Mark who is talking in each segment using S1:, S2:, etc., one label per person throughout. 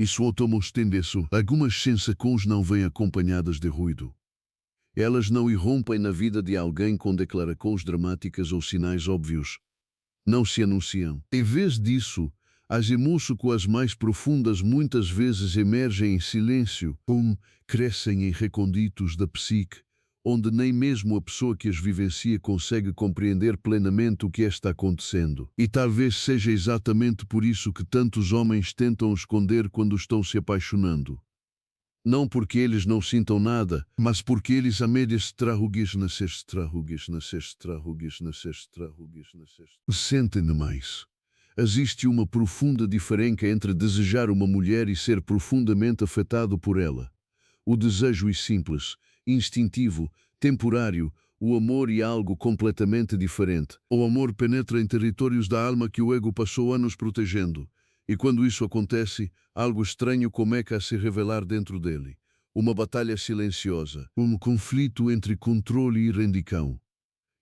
S1: Isso automostende isso. Algumas sensações não vêm acompanhadas de ruído. Elas não irrompem na vida de alguém com declarações dramáticas ou sinais óbvios. Não se anunciam. Em vez disso, as emoções mais profundas muitas vezes emergem em silêncio, crescem em recônditos da psique, onde nem mesmo a pessoa que as vivencia consegue compreender plenamente o que está acontecendo. E talvez seja exatamente por isso que tantos homens tentam esconder quando estão se apaixonando. Não porque eles não sintam nada, mas porque eles sentem demais. Existe uma profunda diferença entre desejar uma mulher e ser profundamente afetado por ela. O desejo é simples, instintivo, temporário. O amor é algo completamente diferente. O amor penetra em territórios da alma que o ego passou anos protegendo. E quando isso acontece, algo estranho começa a se revelar dentro dele. Uma batalha silenciosa, um conflito entre controle e rendição.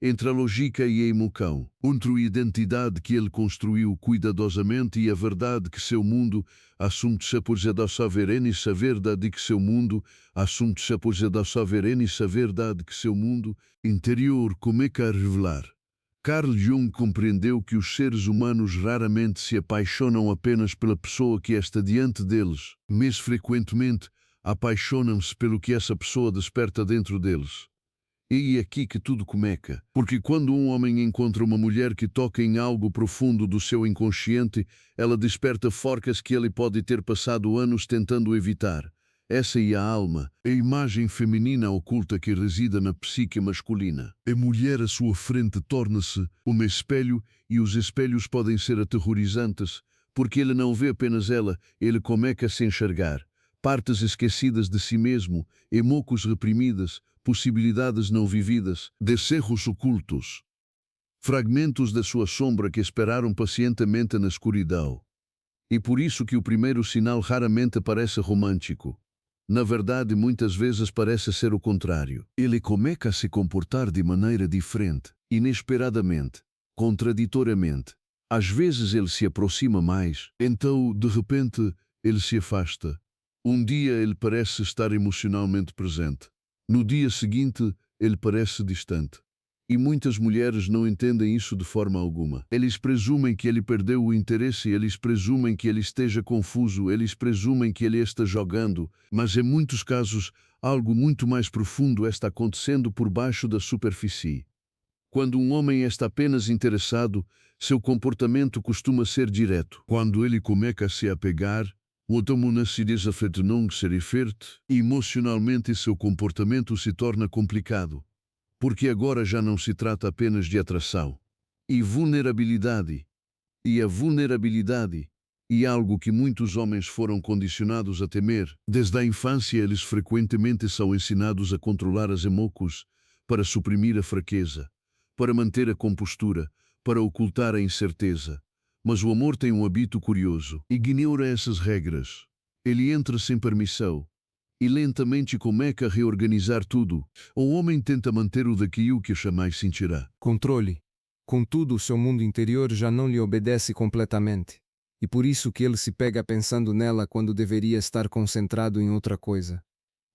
S1: Entre a lógica e a emoção, entre a identidade que ele construiu cuidadosamente e a verdade que seu mundo assume-se por da sua verenice, a verdade que seu mundo assume-se por da sua verenice, a verdade que seu mundo interior começa a revelar. Carl Jung compreendeu que os seres humanos raramente se apaixonam apenas pela pessoa que está diante deles, mas frequentemente apaixonam-se pelo que essa pessoa desperta dentro deles. E é aqui que tudo começa, porque quando um homem encontra uma mulher que toca em algo profundo do seu inconsciente, ela desperta forças que ele pode ter passado anos tentando evitar. Essa é a alma, a imagem feminina oculta que reside na psique masculina. A mulher à sua frente torna-se um espelho, e os espelhos podem ser aterrorizantes, porque ele não vê apenas ela, ele começa a se enxergar. Partes esquecidas de si mesmo, emoções reprimidas, possibilidades não vividas, desejos ocultos. Fragmentos da sua sombra que esperaram pacientemente na escuridão. E por isso que o primeiro sinal raramente parece romântico. Na verdade, muitas vezes parece ser o contrário. Ele começa a se comportar de maneira diferente, inesperadamente, contraditoriamente. Às vezes ele se aproxima mais, então, de repente, ele se afasta. Um dia ele parece estar emocionalmente presente. No dia seguinte, ele parece distante. E muitas mulheres não entendem isso de forma alguma. Eles presumem que ele perdeu o interesse, eles presumem que ele esteja confuso, eles presumem que ele está jogando, mas em muitos casos, algo muito mais profundo está acontecendo por baixo da superfície. Quando um homem está apenas interessado, seu comportamento costuma ser direto. Quando ele começa a se apegar, o tomo se desafeta não se referte, e emocionalmente seu comportamento se torna complicado. Porque agora já não se trata apenas de atração e vulnerabilidade. E a vulnerabilidade é algo que muitos homens foram condicionados a temer. Desde a infância eles frequentemente são ensinados a controlar as emoções, para suprimir a fraqueza, para manter a compostura, para ocultar a incerteza. Mas o amor tem um hábito curioso. Ignora essas regras. Ele entra sem permissão. E lentamente começa a reorganizar tudo. O homem tenta manter o daquilo que jamais sentirá.
S2: Controle. Contudo, o seu mundo interior já não lhe obedece completamente. E por isso que ele se pega pensando nela quando deveria estar concentrado em outra coisa.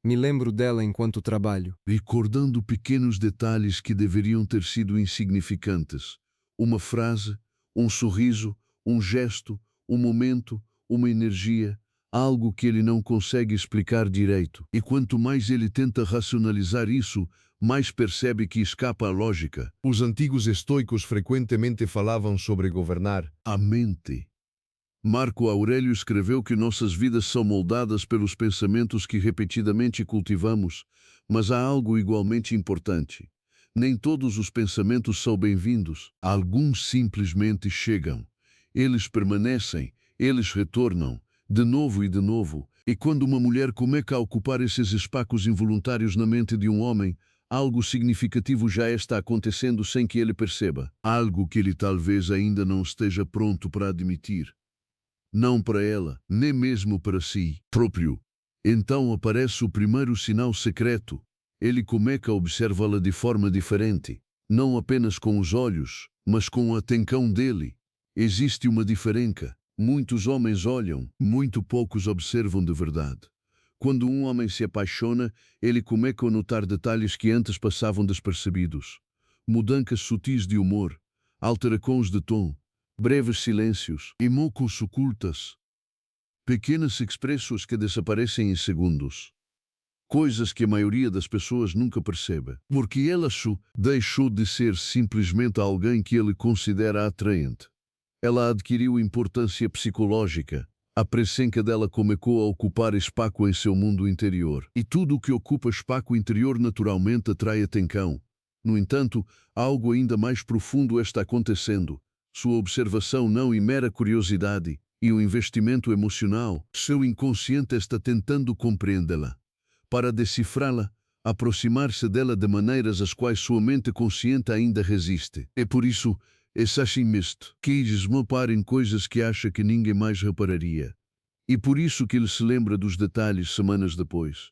S2: Me lembro dela enquanto trabalho.
S1: Recordando pequenos detalhes que deveriam ter sido insignificantes. Uma frase, um sorriso, um gesto, um momento, uma energia, algo que ele não consegue explicar direito. E quanto mais ele tenta racionalizar isso, mais percebe que escapa à lógica.
S3: Os antigos estoicos frequentemente falavam sobre governar
S1: A mente. Marco Aurélio escreveu que nossas vidas são moldadas pelos pensamentos que repetidamente cultivamos, mas há algo igualmente importante. Nem todos os pensamentos são bem-vindos. Alguns simplesmente chegam. Eles permanecem, eles retornam, de novo, e quando uma mulher começa a ocupar esses espaços involuntários na mente de um homem, algo significativo já está acontecendo sem que ele perceba. Algo que ele talvez ainda não esteja pronto para admitir. Não para ela, nem mesmo para si próprio. Então aparece o primeiro sinal secreto. Ele começa a observá-la de forma diferente, não apenas com os olhos, mas com a atenção dele. Existe uma diferença. Muitos homens olham, muito poucos observam de verdade. Quando um homem se apaixona, ele começa a notar detalhes que antes passavam despercebidos. Mudanças sutis de humor, alterações de tom, breves silêncios, emoções ocultas, pequenas expressões que desaparecem em segundos. Coisas que a maioria das pessoas nunca percebe, porque ela deixou de ser simplesmente alguém que ele considera atraente. Ela adquiriu importância psicológica. A presença dela começou a ocupar espaço em seu mundo interior. E tudo o que ocupa espaço interior naturalmente atrai atenção. No entanto, algo ainda mais profundo está acontecendo. Sua observação não e mera curiosidade, e o investimento emocional. Seu inconsciente está tentando compreendê-la. Para decifrá-la, aproximar-se dela de maneiras às quais sua mente consciente ainda resiste. É por isso, é assim misto, que esmopar em coisas que acha que ninguém mais repararia. E por isso que ele se lembra dos detalhes semanas depois.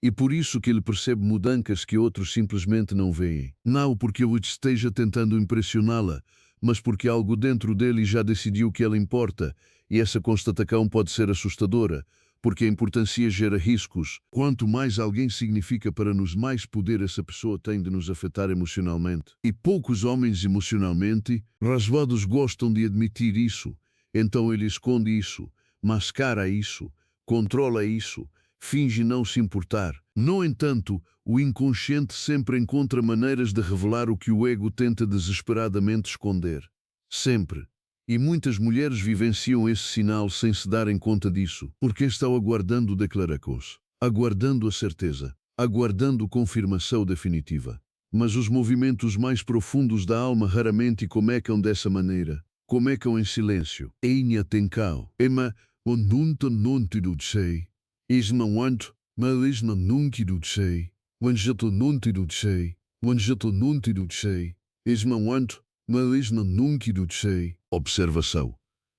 S1: E por isso que ele percebe mudanças que outros simplesmente não veem. Não porque eu esteja tentando impressioná-la, mas porque algo dentro dele já decidiu que ela importa, e essa constatação pode ser assustadora, porque a importância gera riscos. Quanto mais alguém significa para nós, mais poder essa pessoa tem de nos afetar emocionalmente. E poucos homens emocionalmente rasgados gostam de admitir isso. Então ele esconde isso, mascara isso, controla isso, finge não se importar. No entanto, o inconsciente sempre encontra maneiras de revelar o que o ego tenta desesperadamente esconder. Sempre. E muitas mulheres vivenciam esse sinal sem se darem conta disso, porque estão aguardando declarações, aguardando a certeza, aguardando confirmação definitiva. Mas os movimentos mais profundos da alma raramente começam dessa maneira, começam em silêncio. Einha tenkau, ema, onunta nontido sei, isma wanto, malisna nunquido sei, wanjato nontido sei, wanjato nontido sei, isma wanto, malisna nunquido sei. Observação.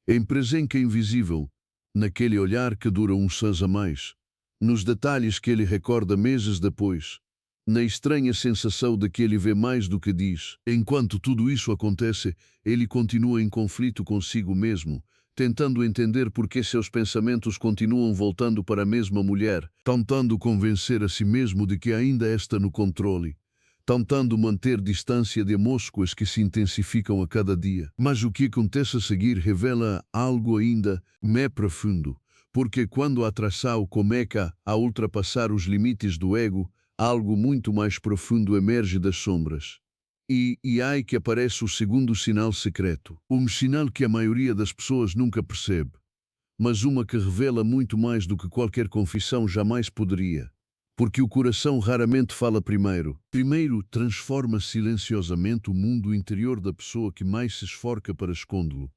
S1: Em presença invisível, naquele olhar que dura uns a mais, nos detalhes que ele recorda meses depois, na estranha sensação de que ele vê mais do que diz. Enquanto tudo isso acontece, ele continua em conflito consigo mesmo, tentando entender por que seus pensamentos continuam voltando para a mesma mulher, tentando convencer a si mesmo de que ainda está no controle, tentando manter distância de emoções que se intensificam a cada dia. Mas o que acontece a seguir revela algo ainda mais profundo, porque quando a atração começa a ultrapassar os limites do ego, algo muito mais profundo emerge das sombras. E aí que aparece o segundo sinal secreto, um sinal que a maioria das pessoas nunca percebe, mas uma que revela muito mais do que qualquer confissão jamais poderia. Porque o coração raramente fala primeiro. Primeiro, transforma silenciosamente o mundo interior da pessoa que mais se esforça para escondê-lo.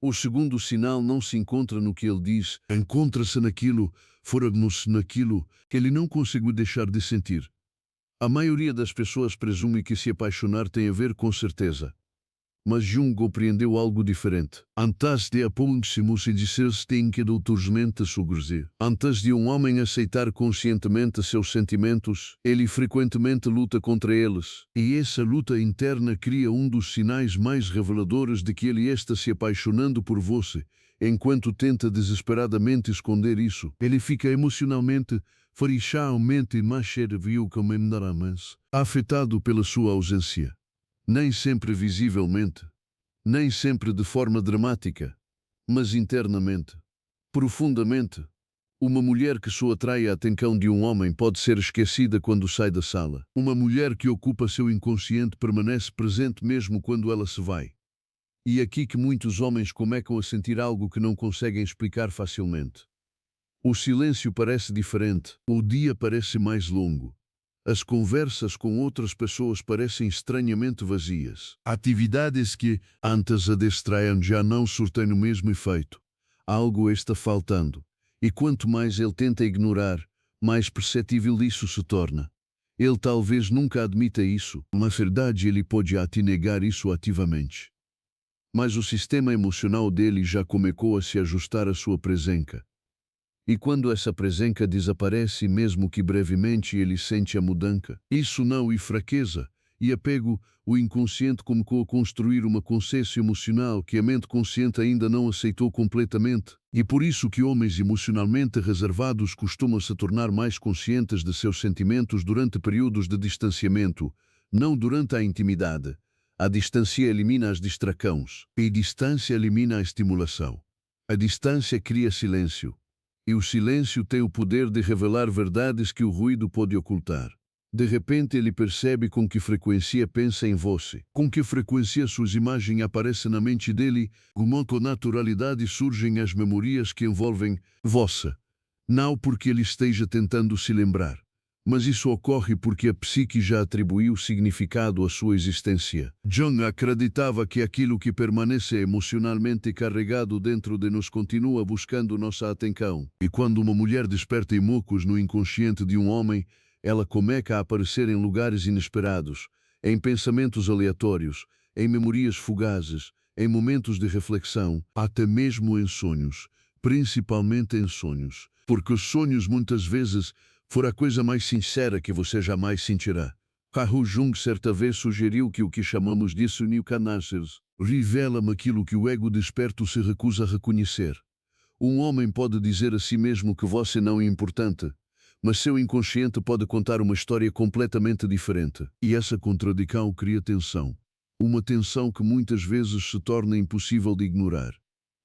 S1: O segundo sinal não se encontra no que ele diz, encontra-se naquilo, fora-nos naquilo, que ele não conseguiu deixar de sentir. A maioria das pessoas presume que se apaixonar tem a ver com certeza. Mas Jung compreendeu algo diferente. Antes de aponte-se e dizer-se tem que doutormente surgir. Antes de um homem aceitar conscientemente seus sentimentos, ele frequentemente luta contra eles. E essa luta interna cria um dos sinais mais reveladores de que ele está se apaixonando por você. Enquanto tenta desesperadamente esconder isso, ele fica emocionalmente, farissalmente mais servil como afetado pela sua ausência. Nem sempre visivelmente, nem sempre de forma dramática, mas internamente, profundamente. Uma mulher que só atrai a atenção de um homem pode ser esquecida quando sai da sala. Uma mulher que ocupa seu inconsciente permanece presente mesmo quando ela se vai. E aqui que muitos homens começam a sentir algo que não conseguem explicar facilmente. O silêncio parece diferente, o dia parece mais longo. As conversas com outras pessoas parecem estranhamente vazias. Atividades que antes a distraíam já não surtem o mesmo efeito. Algo está faltando. E quanto mais ele tenta ignorar, mais perceptível isso se torna. Ele talvez nunca admita isso, mas na verdade ele pode até negar isso ativamente. Mas o sistema emocional dele já começou a se ajustar à sua presença. E quando essa presença desaparece, mesmo que brevemente ele sente a mudança, isso não é fraqueza, e apego, o inconsciente começou a construir uma consciência emocional que a mente consciente ainda não aceitou completamente. E por isso que homens emocionalmente reservados costumam se tornar mais conscientes de seus sentimentos durante períodos de distanciamento, não durante a intimidade. A distância elimina as distrações, e a distância elimina a estimulação. A distância cria silêncio, e o silêncio tem o poder de revelar verdades que o ruído pode ocultar. De repente ele percebe com que frequência pensa em você, com que frequência suas imagens aparecem na mente dele, como com naturalidade surgem as memórias que envolvem você. Não porque ele esteja tentando se lembrar, mas isso ocorre porque a psique já atribuiu significado à sua existência. Jung acreditava que aquilo que permanece emocionalmente carregado dentro de nós continua buscando nossa atenção. E quando uma mulher desperta emocos no inconsciente de um homem, ela começa a aparecer em lugares inesperados, em pensamentos aleatórios, em memórias fugazes, em momentos de reflexão, até mesmo em sonhos, principalmente em sonhos, porque os sonhos muitas vezes foram a coisa mais sincera que você jamais sentirá. Carl Jung certa vez sugeriu que o que chamamos de sonho canasses revela-me aquilo que o ego desperto se recusa a reconhecer. Um homem pode dizer a si mesmo que você não é importante, mas seu inconsciente pode contar uma história completamente diferente. E essa contradição cria tensão. Uma tensão que muitas vezes se torna impossível de ignorar.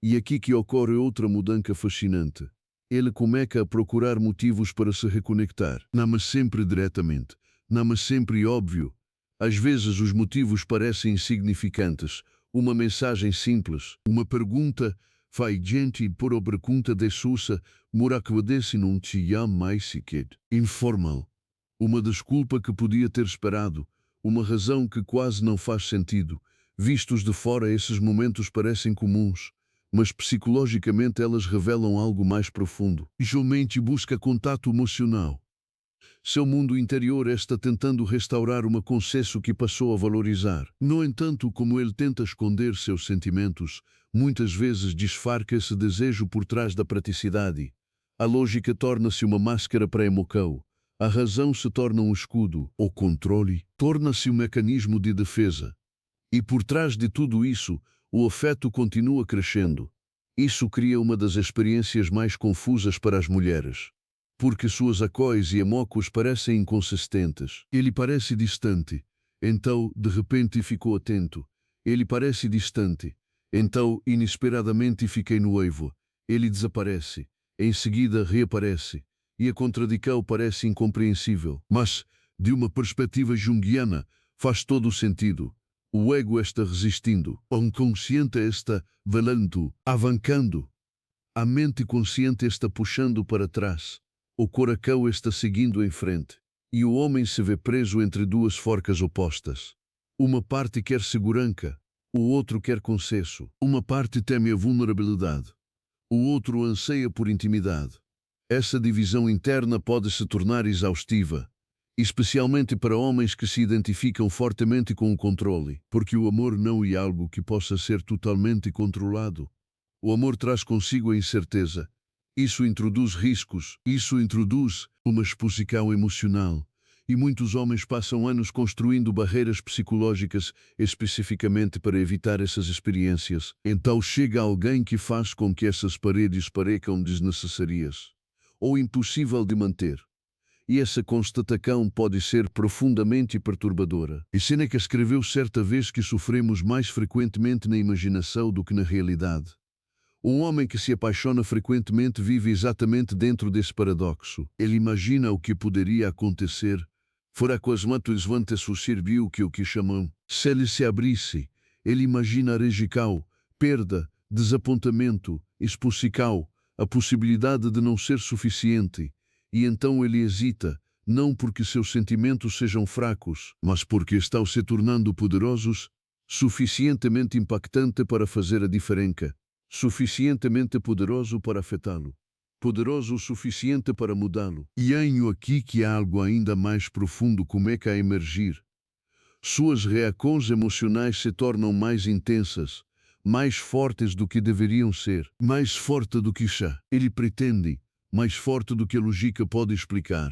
S1: E aqui que ocorre outra mudança fascinante. Ele começa a procurar motivos para se reconectar. Não mas sempre diretamente. Não mas sempre óbvio. Às vezes os motivos parecem insignificantes. Uma mensagem simples. Uma pergunta faz gente por obra conta de sussa, moraquadesse não te ama mais sequer. Informal. Uma desculpa que podia ter esperado. Uma razão que quase não faz sentido. Vistos de fora, esses momentos parecem comuns, mas psicologicamente elas revelam algo mais profundo. Geralmente busca contato emocional. Seu mundo interior está tentando restaurar uma consciência que passou a valorizar. No entanto, como ele tenta esconder seus sentimentos, muitas vezes disfarça esse desejo por trás da praticidade. A lógica torna-se uma máscara para emoção. A razão se torna um escudo. O controle torna-se um mecanismo de defesa. E por trás de tudo isso, o afeto continua crescendo. Isso cria uma das experiências mais confusas para as mulheres. Porque suas acóis e emocos parecem inconsistentes. Ele parece distante, então, de repente, ficou atento. Ele parece distante, então, inesperadamente, fiquei noivo. Ele desaparece, em seguida reaparece, e a contradição parece incompreensível. Mas, de uma perspectiva junguiana, faz todo o sentido. O ego está resistindo, o inconsciente está velando, avancando. A mente consciente está puxando para trás. O coração está seguindo em frente, e o homem se vê preso entre duas forcas opostas. Uma parte quer segurança, o outro quer consenso. Uma parte teme a vulnerabilidade, o outro anseia por intimidade. Essa divisão interna pode se tornar exaustiva, especialmente para homens que se identificam fortemente com o controle, porque o amor não é algo que possa ser totalmente controlado. O amor traz consigo a incerteza. Isso introduz riscos, isso introduz uma exposição emocional. E muitos homens passam anos construindo barreiras psicológicas especificamente para evitar essas experiências. Então chega alguém que faz com que essas paredes pareçam desnecessárias ou impossível de manter. E essa constatação pode ser profundamente perturbadora. E Seneca escreveu certa vez que sofremos mais frequentemente na imaginação do que na realidade. Um homem que se apaixona frequentemente vive exatamente dentro desse paradoxo. Ele imagina o que poderia acontecer, fora quasquanto esvante serviu que o que chamam. Se ele se abrisse, ele imagina rejeição, perda, desapontamento, exposição, a possibilidade de não ser suficiente. E então ele hesita, não porque seus sentimentos sejam fracos, mas porque estão se tornando poderosos, suficientemente impactante para fazer a diferença. Suficientemente poderoso para afetá-lo, poderoso o suficiente para mudá-lo. E ainho aqui que há algo ainda mais profundo começa a emergir. Suas reações emocionais se tornam mais intensas, mais fortes do que deveriam ser, mais forte do que já ele pretende, mais forte do que a lógica pode explicar.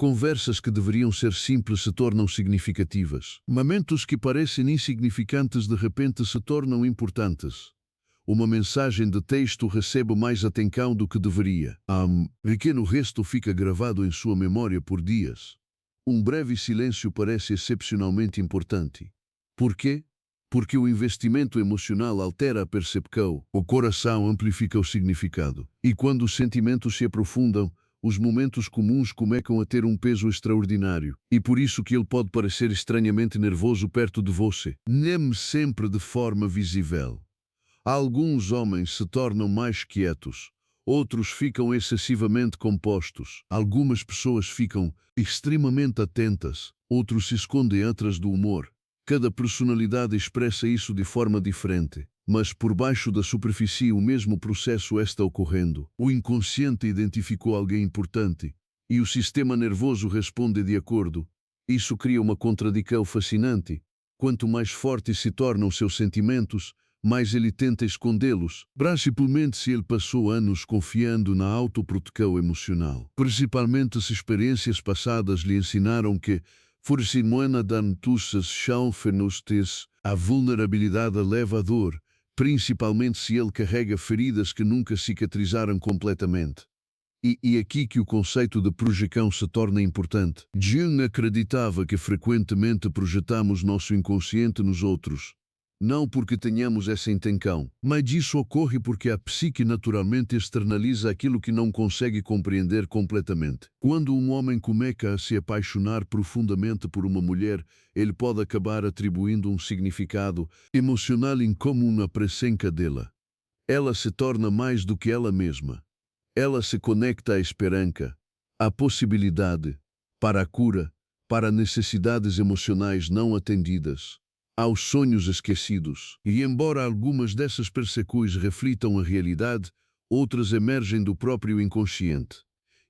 S1: Conversas que deveriam ser simples se tornam significativas. Momentos que parecem insignificantes de repente se tornam importantes. Uma mensagem de texto recebe mais atenção do que deveria. Pequeno resto fica gravado em sua memória por dias. Um breve silêncio parece excepcionalmente importante. Por quê? Porque o investimento emocional altera a percepção, o coração amplifica o significado. E quando os sentimentos se aprofundam, os momentos comuns começam a ter um peso extraordinário. E por isso que ele pode parecer estranhamente nervoso perto de você. Nem sempre de forma visível. Alguns homens se tornam mais quietos, outros ficam excessivamente compostos. Algumas pessoas ficam extremamente atentas, outros se escondem atrás do humor. Cada personalidade expressa isso de forma diferente, mas por baixo da superfície o mesmo processo está ocorrendo. O inconsciente identificou alguém importante e o sistema nervoso responde de acordo. Isso cria uma contradição fascinante. Quanto mais fortes se tornam seus sentimentos, mais ele tenta escondê-los, principalmente se ele passou anos confiando na autoproteção emocional. Principalmente se experiências passadas lhe ensinaram que Fursimona dan tussas chanfenustes, a vulnerabilidade leva a dor, principalmente se ele carrega feridas que nunca cicatrizaram completamente. E aqui que o conceito de projeção se torna importante. Jung acreditava que frequentemente projetamos nosso inconsciente nos outros. Não porque tenhamos essa intenção, mas isso ocorre porque a psique naturalmente externaliza aquilo que não consegue compreender completamente. Quando um homem começa a se apaixonar profundamente por uma mulher, ele pode acabar atribuindo um significado emocional incomum à presença dela. Ela se torna mais do que ela mesma. Ela se conecta à esperança, à possibilidade, para a cura, para necessidades emocionais não atendidas, aos sonhos esquecidos. E embora algumas dessas persecuções reflitam a realidade, outras emergem do próprio inconsciente.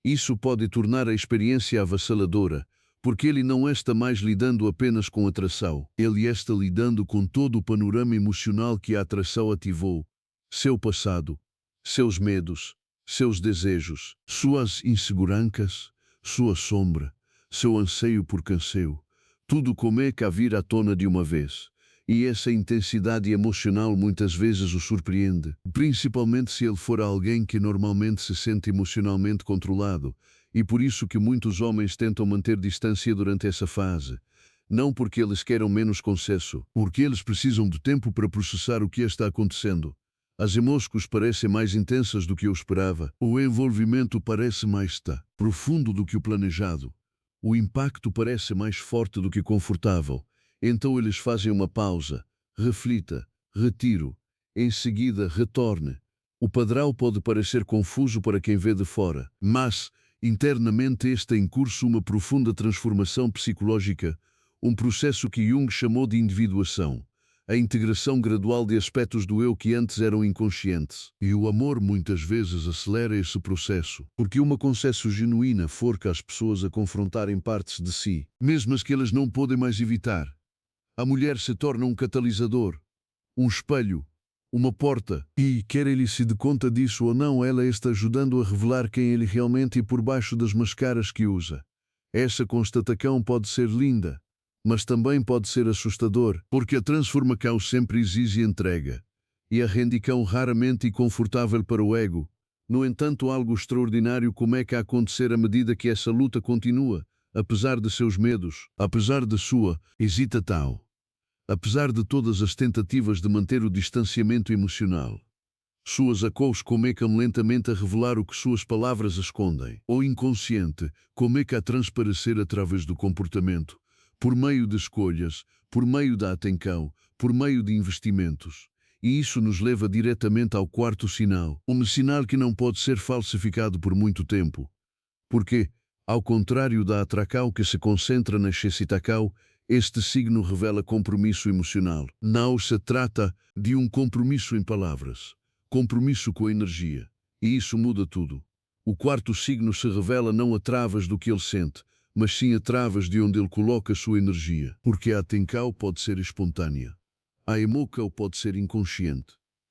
S1: Isso pode tornar a experiência avassaladora, porque ele não está mais lidando apenas com atração, ele está lidando com todo o panorama emocional que a atração ativou, seu passado, seus medos, seus desejos, suas inseguranças, sua sombra, seu anseio por canseio. Tudo começa a vir à tona de uma vez. E essa intensidade emocional muitas vezes o surpreende, principalmente se ele for alguém que normalmente se sente emocionalmente controlado, e por isso que muitos homens tentam manter distância durante essa fase. Não porque eles queiram menos consenso, porque eles precisam de tempo para processar o que está acontecendo. As emoções parecem mais intensas do que eu esperava. O envolvimento parece mais profundo do que o planejado. O impacto parece mais forte do que confortável. Então eles fazem uma pausa, reflita, retiro, em seguida retorne. O padrão pode parecer confuso para quem vê de fora, mas internamente está em curso uma profunda transformação psicológica, um processo que Jung chamou de individuação, a integração gradual de aspectos do eu que antes eram inconscientes. E o amor muitas vezes acelera esse processo, porque uma concesso genuína forca as pessoas a confrontarem partes de si, mesmo as que elas não podem mais evitar. A mulher se torna um catalisador, um espelho, uma porta, e quer ele se dê conta disso ou não, ela está ajudando a revelar quem ele realmente é por baixo das máscaras que usa. Essa constatação pode ser linda, mas também pode ser assustador, porque a transformação sempre exige entrega, e a rendição raramente é confortável para o ego. No entanto, algo extraordinário começa a acontecer à medida que essa luta continua, apesar de seus medos, apesar de sua hesitação, apesar de todas as tentativas de manter o distanciamento emocional. Suas acordos começam lentamente a revelar o que suas palavras escondem. O inconsciente começa a transparecer através do comportamento, por meio de escolhas, por meio da atenção, por meio de investimentos. E isso nos leva diretamente ao quarto sinal, um sinal que não pode ser falsificado por muito tempo. Porque, ao contrário da atração que se concentra na excitação, este signo revela compromisso emocional. Não se trata de um compromisso em palavras, compromisso com a energia. E isso muda tudo. O quarto signo se revela não através do que ele sente, mas sim através de onde ele coloca sua energia. Porque a atenção pode ser espontânea. A emoção pode ser inconsciente.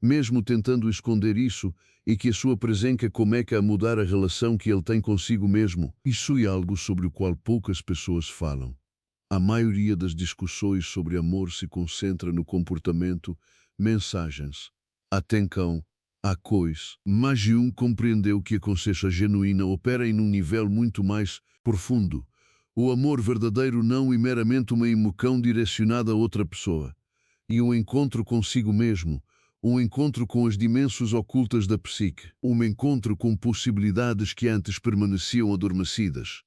S1: mesmo tentando esconder isso, e que a sua presença começa a mudar a relação que ele tem consigo mesmo. Isso é algo sobre o qual poucas pessoas falam. A maioria das discussões sobre amor se concentra no comportamento, mensagens, atenção, a coisa. Mas Jung compreendeu que a consciência genuína opera em um nível muito mais profundo. O amor verdadeiro não é meramente uma emoção direcionada a outra pessoa. E um encontro consigo mesmo, um encontro com as dimensões ocultas da psique, um encontro com possibilidades que antes permaneciam adormecidas.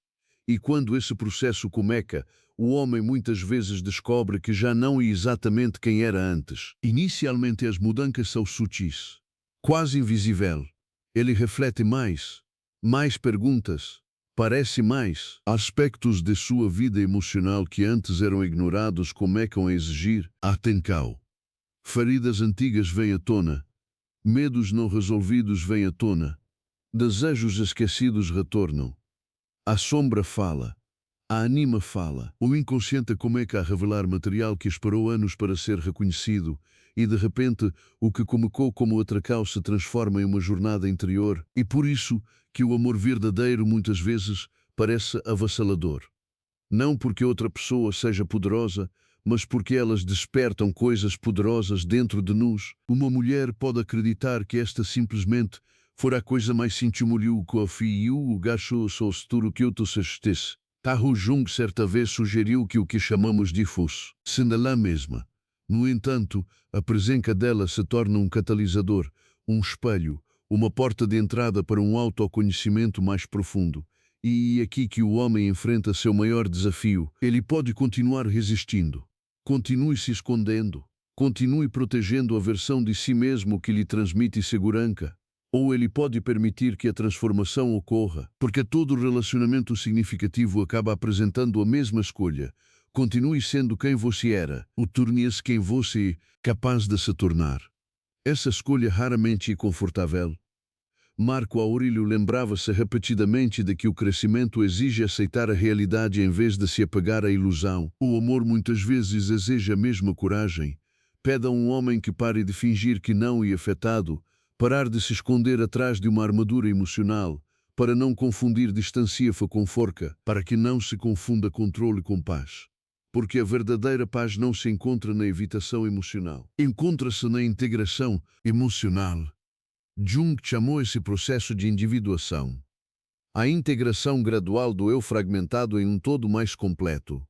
S1: E quando esse processo começa, o homem muitas vezes descobre que já não é exatamente quem era antes. Inicialmente as mudanças são sutis, quase invisível. Ele reflete mais perguntas, parece mais. Aspectos de sua vida emocional que antes eram ignorados começam a exigir atenção. Feridas antigas vêm à tona, medos não resolvidos vêm à tona, desejos esquecidos retornam. A sombra fala, a anima fala. O inconsciente começa a revelar material que esperou anos para ser reconhecido, e de repente o que começou como atracão se transforma em uma jornada interior, e por isso que o amor verdadeiro muitas vezes parece avassalador. Não porque outra pessoa seja poderosa, mas porque elas despertam coisas poderosas dentro de nós. Uma mulher pode acreditar que esta simplesmente fora a coisa mais sintomolhou que a fiu o gacho sosturo que eu te sestesse. Carl Jung certa vez sugeriu que o que chamamos de fosse, sendo ela mesma. No entanto, a presença dela se torna um catalisador, um espelho, uma porta de entrada para um autoconhecimento mais profundo. E é aqui que o homem enfrenta seu maior desafio. Ele pode continuar resistindo. Continue se escondendo. Continue protegendo a versão de si mesmo que lhe transmite segurança. Ou ele pode permitir que a transformação ocorra, porque todo relacionamento significativo acaba apresentando a mesma escolha. Continue sendo quem você era, ou torne-se quem você é capaz de se tornar. Essa escolha raramente é confortável. Marco Aurélio lembrava-se repetidamente de que o crescimento exige aceitar a realidade em vez de se apegar à ilusão. O amor muitas vezes exige a mesma coragem. Pede a um homem que pare de fingir que não é afetado, parar de se esconder atrás de uma armadura emocional, para não confundir distância com forca, para que não se confunda controle com paz. Porque a verdadeira paz não se encontra na evitação emocional. Encontra-se na integração emocional. Jung chamou esse processo de individuação. A integração gradual do eu fragmentado em um todo mais completo.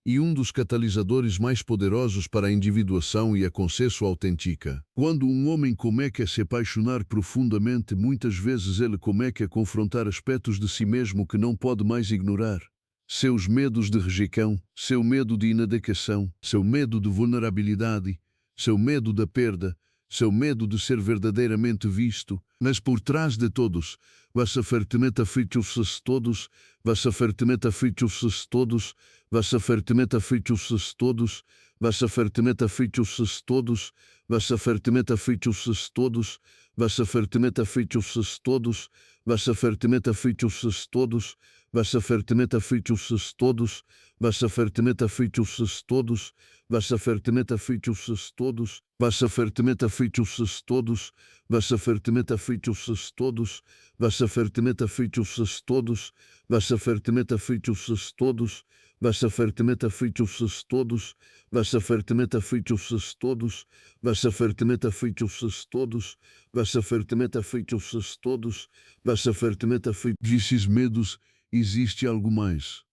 S1: E um dos catalisadores mais poderosos para a individuação e a consciência autêntica. Quando um homem começa a se apaixonar profundamente, muitas vezes ele começa a confrontar aspectos de si mesmo que não pode mais ignorar. Seus medos de rejeição, seu medo de inadequação, seu medo de vulnerabilidade, seu medo da perda, seu medo de ser verdadeiramente visto, mas por trás de todos, vossa fertimenta feitos todos, vossa fertimenta feitos todos, vossa fertimenta feitos todos, vossa fertimenta feitos todos, vossa fertimenta feitos todos, vossa fertimenta feitos todos, vossa fertimenta feitos todos, vossa fertimenta feitos todos, vossa fertimenta feitos todos, vossa fertimenta feitos todos, vossa fertimenta feitos todos, vossa fertimenta feitos todos, vossa fertimenta feitos todos, vossa fertimenta feitos todos, vossa fertimenta feitos todos, vossa fertimenta feitos todos, vossa fertimenta feitos todos, vossa fertimenta feitos todos, vossa fertimenta feitos. Desses medos existe algo mais.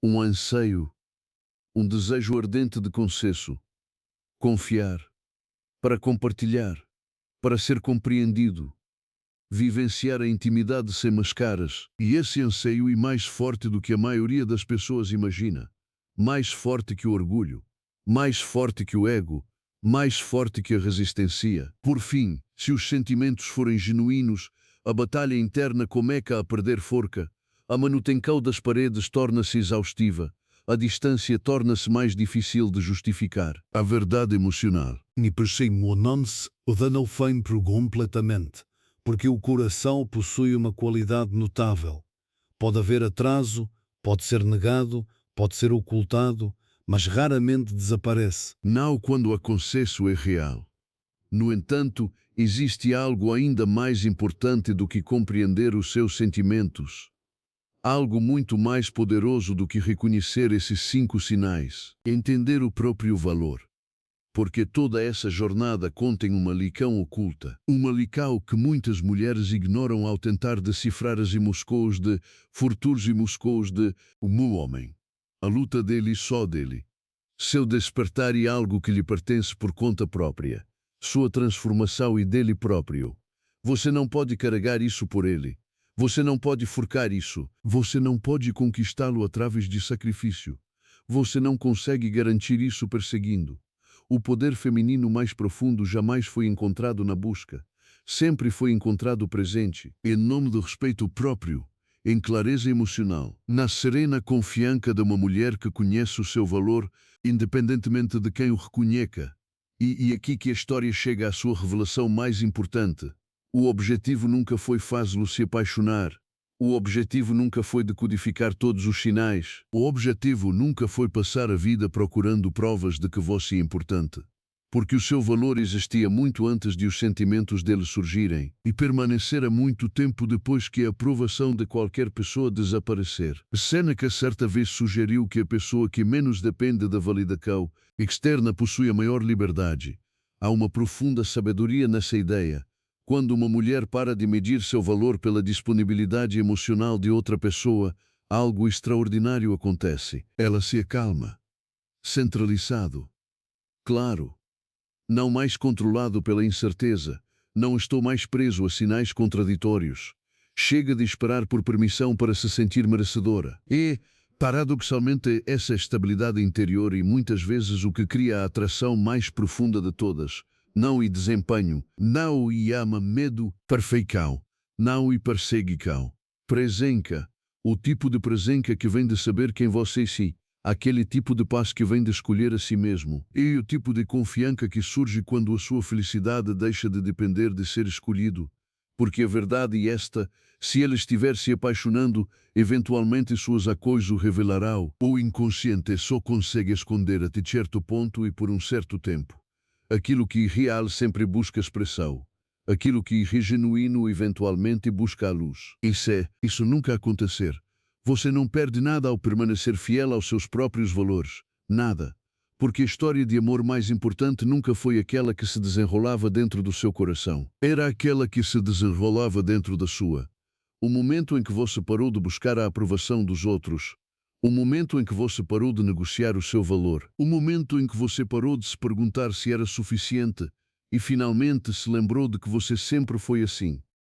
S1: Um anseio, um desejo ardente de consenso, confiar, para compartilhar, para ser compreendido, vivenciar a intimidade sem mascaras. E esse anseio é mais forte do que a maioria das pessoas imagina. Mais forte que o orgulho, mais forte que o ego, mais forte que a resistência. Por fim, se os sentimentos forem genuínos, a batalha interna começa a perder força, a manutenção das paredes torna-se exaustiva, a distância torna-se mais difícil de justificar. A verdade emocional.
S4: Ni perseguimos o dano feio completamente, porque o coração possui uma qualidade notável. Pode haver atraso, pode ser negado, pode ser ocultado, mas raramente desaparece.
S1: Não quando o consenso é real. No entanto, existe algo ainda mais importante do que compreender os seus sentimentos. Algo muito mais poderoso do que reconhecer esses 5 sinais. Entender o próprio valor. Porque toda essa jornada contém uma lição oculta. Uma lição que muitas mulheres ignoram ao tentar decifrar as emoções de futuros emoções de o meu homem. A luta dele e só dele. Seu despertar é algo que lhe pertence por conta própria. Sua transformação e dele próprio. Você não pode carregar isso por ele. Você não pode forcar isso. Você não pode conquistá-lo através de sacrifício. Você não consegue garantir isso perseguindo. O poder feminino mais profundo jamais foi encontrado na busca. Sempre foi encontrado presente, em nome do respeito próprio, em clareza emocional, na serena confiança de uma mulher que conhece o seu valor, independentemente de quem o reconheça. E aqui que a história chega à sua revelação mais importante. O objetivo nunca foi fazê-lo se apaixonar. O objetivo nunca foi decodificar todos os sinais. O objetivo nunca foi passar a vida procurando provas de que você é importante. Porque o seu valor existia muito antes de os sentimentos dele surgirem e permanecera muito tempo depois que a aprovação de qualquer pessoa desaparecer. Sêneca certa vez sugeriu que a pessoa que menos depende da validação externa possui a maior liberdade. Há uma profunda sabedoria nessa ideia. Quando uma mulher para de medir seu valor pela disponibilidade emocional de outra pessoa, algo extraordinário acontece. Ela se acalma. Centralizado. Claro. Não mais controlado pela incerteza. Não estou mais preso a sinais contraditórios. Chega de esperar por permissão para se sentir merecedora. E, paradoxalmente, essa estabilidade interior e muitas vezes o que cria a atração mais profunda de todas. Não e desempenho, não e ama medo, perfeição, não e perseguição. Presença, o tipo de presença que vem de saber quem você é, aquele tipo de paz que vem de escolher a si mesmo, e o tipo de confiança que surge quando a sua felicidade deixa de depender de ser escolhido. Porque a verdade é esta, se ele estiver se apaixonando, eventualmente suas ações o revelarão. O inconsciente só consegue esconder até certo ponto e por um certo tempo. Aquilo que é real sempre busca expressão. Aquilo que é genuíno eventualmente busca a luz. E se isso nunca acontecer, você não perde nada ao permanecer fiel aos seus próprios valores. Nada. Porque a história de amor mais importante nunca foi aquela que se desenrolava dentro do seu coração. Era aquela que se desenrolava dentro da sua. O momento em que você parou de buscar a aprovação dos outros. O momento em que você parou de negociar o seu valor. O momento em que você parou de se perguntar se era suficiente e finalmente se lembrou de que você sempre foi assim.